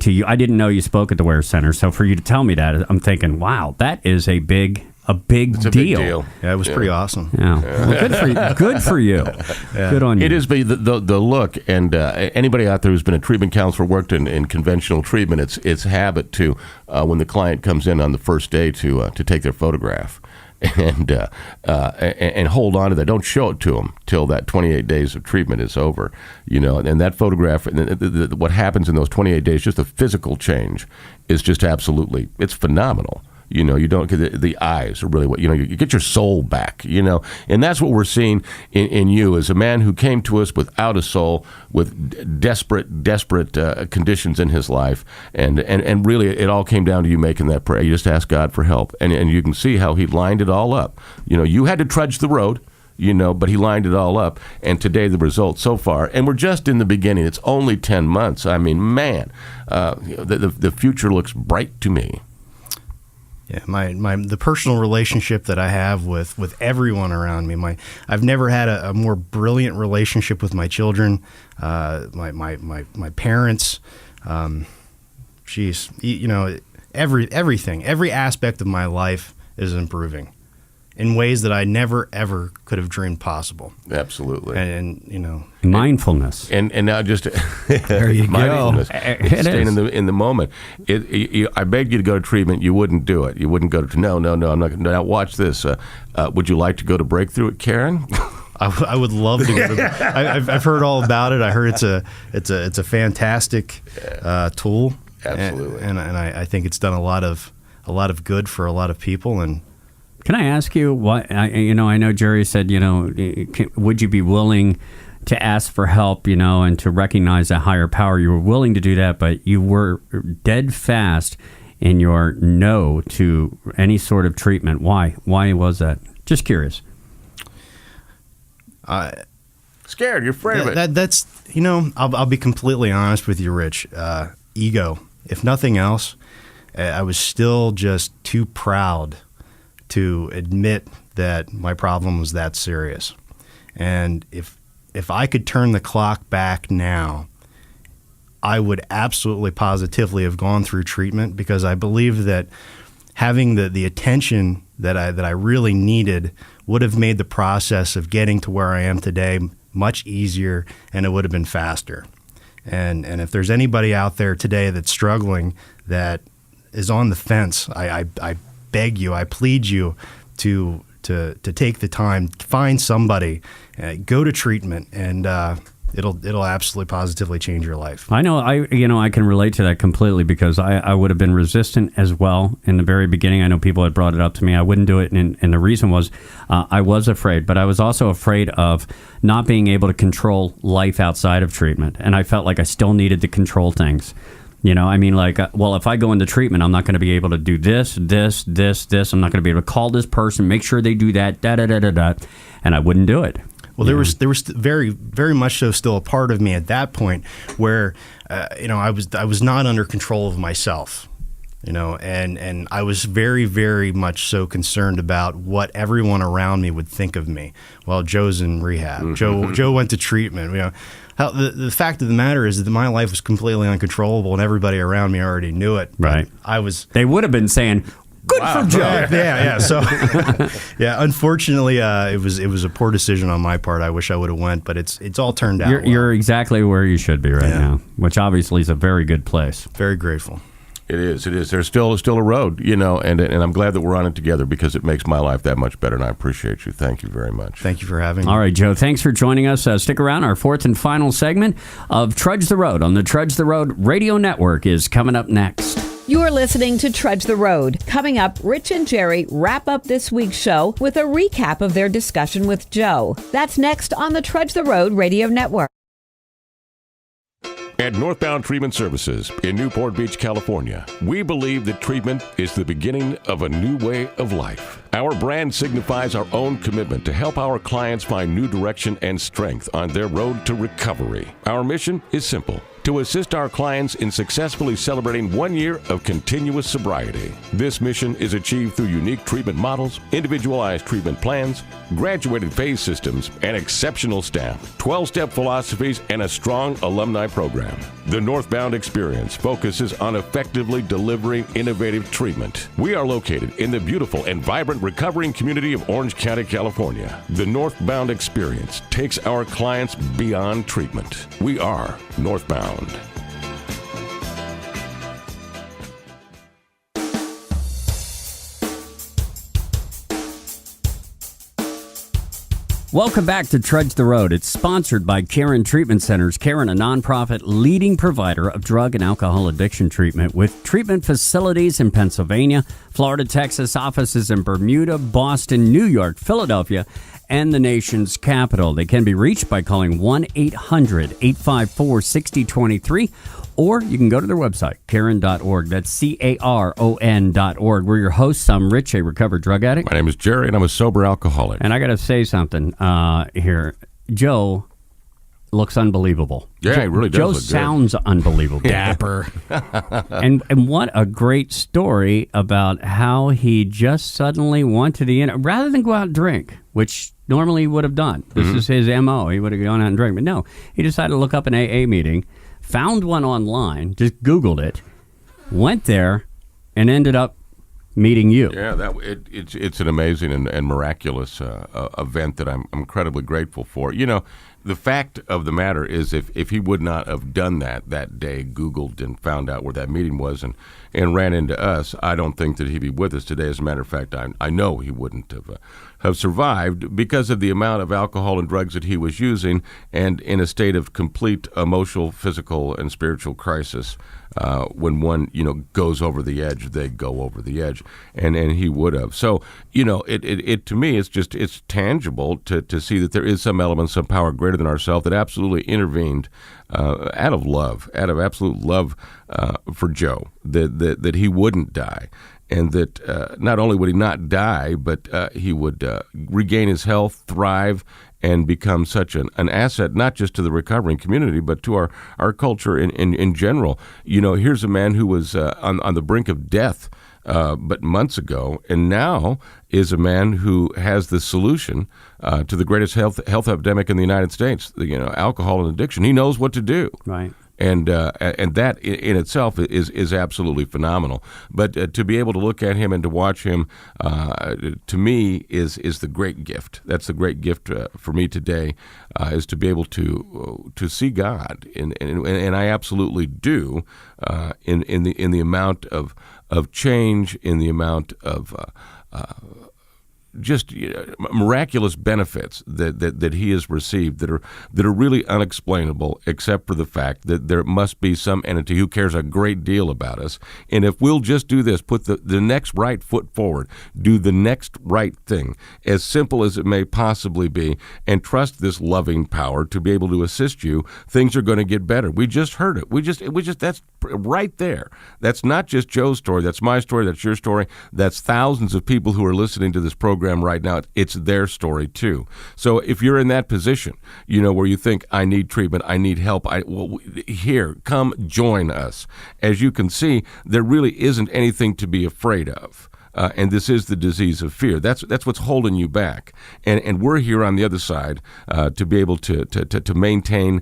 to you. I didn't know you spoke at the Ware Center, so for you to tell me that, I'm thinking, wow, that is a big deal. Big deal. Yeah, it was pretty awesome. Yeah. Well, good for you. Good for you. Yeah. Good on you. It is the look, and anybody out there who's been a treatment counselor, worked in conventional treatment, it's habit to when the client comes in on the first day to take their photograph. And hold on to that. Don't show it to them till that 28 days of treatment is over. And that photograph, what happens in those 28 days, just the physical change is just absolutely, it's phenomenal. You don't get the eyes are really what, you get your soul back, and that's what we're seeing in you as a man who came to us without a soul, with desperate conditions in his life. And really it all came down to you making that prayer. You just asked God for help. And you can see how he lined it all up. You had to trudge the road, but he lined it all up. And today the results so far, and we're just in the beginning. It's only 10 months. I mean, man, the future looks bright to me. Yeah, the personal relationship that I have with everyone around me. I've never had a more brilliant relationship with my children, my parents. Everything, every aspect of my life is improving in ways that I never ever could have dreamed possible. Absolutely. And mindfulness. And now just there you go. Staying in the moment. I begged you to go to treatment. You wouldn't do it. You wouldn't go to no. I'm not. Now watch this. Would you like to go to Breakthrough at Karen? I would love to go to. I've heard all about it. I heard it's a fantastic tool. Absolutely. And I think it's done a lot of good for a lot of people. And can I ask you what, I know Jerry said, would you be willing to ask for help, and to recognize that higher power? You were willing to do that, but you were dead fast in your no to any sort of treatment. Why? Why was that? Just curious. Scared. You're afraid of it. That's, I'll be completely honest with you, Rich. Ego. If nothing else, I was still just too proud to admit that my problem was that serious. And if I could turn the clock back now, I would absolutely positively have gone through treatment, because I believe that having the attention that I really needed would have made the process of getting to where I am today much easier, and it would have been faster. And if there's anybody out there today that's struggling, that is on the fence, I beg you, I plead you to take the time, find somebody, go to treatment, and it'll absolutely positively change your life. I know, I can relate to that completely, because I would have been resistant as well in the very beginning. I know people had brought it up to me. I wouldn't do it, and the reason was I was afraid, but I was also afraid of not being able to control life outside of treatment, and I felt like I still needed to control things. If I go into treatment, I'm not going to be able to do this. I'm not going to be able to call this person, make sure they do that, and I wouldn't do it. Well, there was very, very much so still a part of me at that point where, I was not under control of myself, and I was very, very much so concerned about what everyone around me would think of me. Well, Joe's in rehab. Mm-hmm. Joe went to treatment. The fact of the matter is that my life was completely uncontrollable, and everybody around me already knew it. Right. They would have been saying, good for Joe. Yeah. So, unfortunately, it was a poor decision on my part. I wish I would have went, but it's all turned out well. You're exactly where you should be right now, which obviously is a very good place. Very grateful. It is. There's still a road, and I'm glad that we're on it together, because it makes my life that much better, and I appreciate you. Thank you very much. Thank you for having me. All right, Joe, thanks for joining us. Stick around. Our fourth and final segment of Trudge the Road on the Trudge the Road Radio Network is coming up next. You're listening to Trudge the Road. Coming up, Rich and Jerry wrap up this week's show with a recap of their discussion with Joe. That's next on the Trudge the Road Radio Network. At Northbound Treatment Services in Newport Beach, California, we believe that treatment is the beginning of a new way of life. Our brand signifies our own commitment to help our clients find new direction and strength on their road to recovery. Our mission is simple: to assist our clients in successfully celebrating 1 year of continuous sobriety. This mission is achieved through unique treatment models, individualized treatment plans, graduated phase systems, and exceptional staff, 12-step philosophies, and a strong alumni program. The Northbound Experience focuses on effectively delivering innovative treatment. We are located in the beautiful and vibrant recovering community of Orange County, California. The Northbound Experience takes our clients beyond treatment. We are Northbound. Welcome back to Trudge the Road. It's sponsored by Caron Treatment Centers. Caron, a nonprofit leading provider of drug and alcohol addiction treatment with treatment facilities in Pennsylvania, Florida, Texas, offices in Bermuda, Boston, New York, Philadelphia, and the nation's capital. They can be reached by calling 1-800-854-6023, or you can go to their website, caron.org. That's CARON.org. We're your hosts. I'm Rich, a recovered drug addict. My name is Jerry, and I'm a sober alcoholic. And I got to say something here. Joe looks unbelievable. Yeah, he really does Joe look good. sounds unbelievable. Dapper. And what a great story about how he just suddenly went to the end, rather than go out and drink, which normally he would have done. This is his MO. He would have gone out and drank. But no, he decided to look up an AA meeting, found one online, just Googled it, went there, and ended up meeting you. Yeah, it's an amazing and miraculous event that I'm incredibly grateful for. You know, the fact of the matter is if he would not have done that day, Googled and found out where that meeting was and ran into us, I don't think that he'd be with us today. As a matter of fact, I know he wouldn't have survived because of the amount of alcohol and drugs that he was using and in a state of complete emotional, physical, and spiritual crisis. When one, goes over the edge, they go over the edge, and he would have. So, it to me, it's tangible to see that there is some element, some power greater than ourselves that absolutely intervened out of absolute love for Joe, that he wouldn't die. And that not only would he not die, but he would regain his health, thrive, and become such an asset, not just to the recovering community, but to our culture in general. Here's a man who was on the brink of death but months ago, and now is a man who has the solution to the greatest health epidemic in the United States, alcohol and addiction. He knows what to do. Right. And that in itself is absolutely phenomenal. But to be able to look at him and to watch him, to me, is the great gift. That's the great gift for me today, is to be able to see God, and I absolutely do, in the amount of change, in the amount of just miraculous benefits that he has received that are really unexplainable, except for the fact that there must be some entity who cares a great deal about us. And if we'll just do this, put the next right foot forward, do the next right thing, as simple as it may possibly be, and trust this loving power to be able to assist you, things are going to get better. We just heard it. We just that's right there. That's not just Joe's story. That's my story. That's your story. That's thousands of people who are listening to this program right now. It's their story too. So if you're in that position, where you think, I need treatment, I need help, here, come join us. As you can see, there really isn't anything to be afraid of. And this is the disease of fear. That's what's holding you back. And we're here on the other side to be able to maintain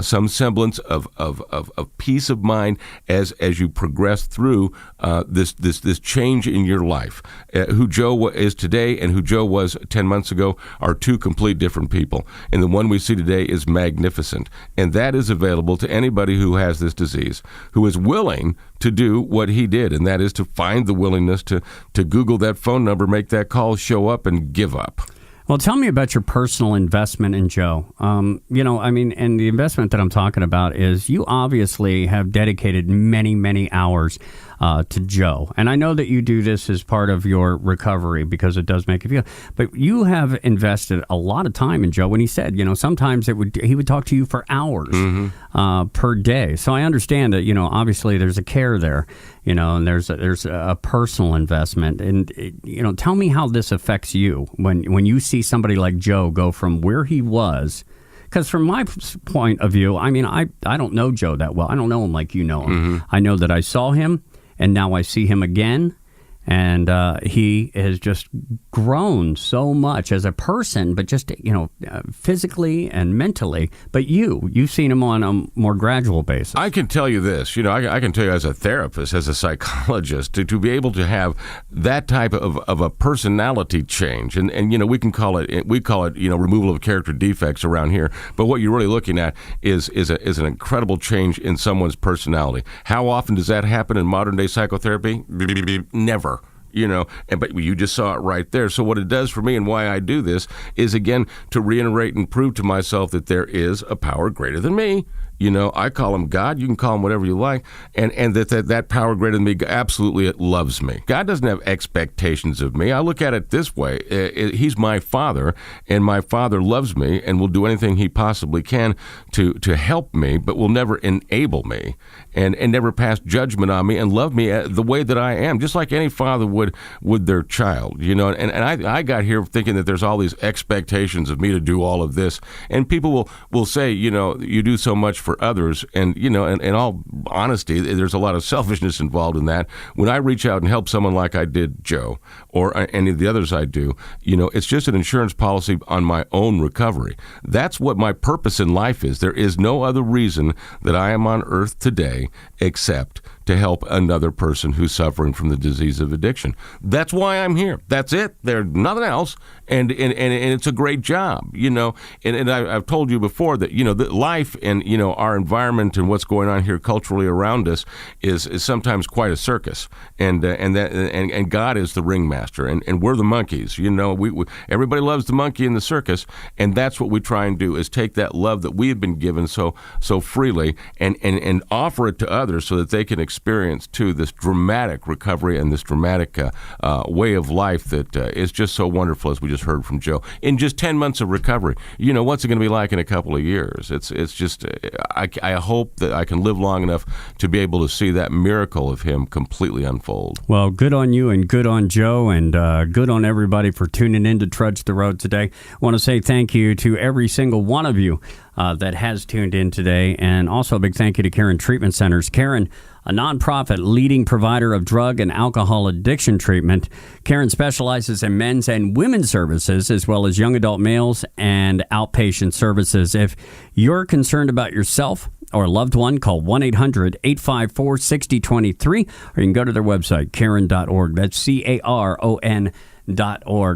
some semblance of peace of mind as you progress through this change in your life. Who Joe is today and who Joe was 10 months ago are two complete different people. And the one we see today is magnificent. And that is available to anybody who has this disease, who is willing to do what he did, and that is to find the willingness to Google that phone number, make that call, show up, and give up. Well, tell me about your personal investment in Joe. And the investment that I'm talking about is you obviously have dedicated many, many hours to Joe. And I know that you do this as part of your recovery because it does make you feel. But you have invested a lot of time in Joe when he said, sometimes he would talk to you for hours per day. So I understand that, obviously there's a care there, and there's a personal investment. And, tell me how this affects you when you see somebody like Joe go from where he was Because from my point of view, I mean, I don't know Joe that well. I don't know him like you know him. I know that I saw him, and now I see him again. And he has just grown so much as a person, but just, physically and mentally. But you've seen him on a more gradual basis. I can tell you this, I can tell you as a therapist, as a psychologist, to be able to have that type of a personality change. And we call it removal of character defects around here. But what you're really looking at is an incredible change in someone's personality. How often does that happen in modern day psychotherapy? Never. But you just saw it right there. So what it does for me and why I do this is, again, to reiterate and prove to myself that there is a power greater than me. I call him God. You can call him whatever you like. And that power greater than me absolutely loves me. God doesn't have expectations of me. I look at it this way. He's my Father, and my Father loves me and will do anything he possibly can to help me, but will never enable me and never pass judgment on me and love me the way that I am, just like any father would their child. And I got here thinking that there's all these expectations of me to do all of this. And people will say, you do so much for others, and in all honesty, there's a lot of selfishness involved in that. When I reach out and help someone like I did Joe, or any of the others I do, it's just an insurance policy on my own recovery. That's what my purpose in life is. There is no other reason that I am on earth today except to help another person who's suffering from the disease of addiction. That's why I'm here. That's it. There's nothing else. And it's a great job, And I've told you before that, that life and, our environment and what's going on here culturally around us is sometimes quite a circus. And God is the ringmaster, and we're the monkeys. Everybody loves the monkey in the circus, and that's what we try and do, is take that love that we have been given so freely and offer it to others so that they can experience too this dramatic recovery and this dramatic way of life that is just so wonderful, as we just heard from Joe. In just 10 months of recovery, what's it going to be like in a couple of years? It's just I hope that I can live long enough to be able to see that miracle of him completely unfold. Well, good on you and good on Joe, and good on everybody for tuning in to Trudge the Road today. I want to say thank you to every single one of you that has tuned in today, and also a big thank you to Karen Treatment Centers. Karen, a nonprofit leading provider of drug and alcohol addiction treatment. Karen specializes in men's and women's services, as well as young adult males and outpatient services. If you're concerned about yourself or a loved one, call 1-800-854-6023, or you can go to their website, Karen.org. That's CARON.org.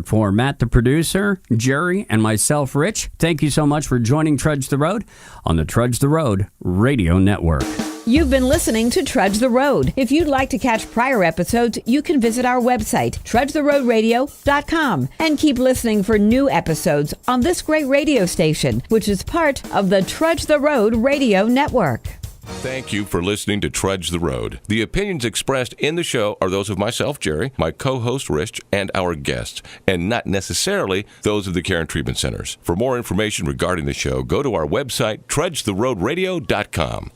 For Matt, the producer, Jerry, and myself, Rich, thank you so much for joining Trudge the Road on the Trudge the Road Radio Network. You've been listening to Trudge the Road. If you'd like to catch prior episodes, you can visit our website, trudgetheroadradio.com, and keep listening for new episodes on this great radio station, which is part of the Trudge the Road Radio Network. Thank you for listening to Trudge the Road. The opinions expressed in the show are those of myself, Jerry, my co-host, Rich, and our guests, and not necessarily those of the Karen Treatment Centers. For more information regarding the show, go to our website, trudgetheroadradio.com.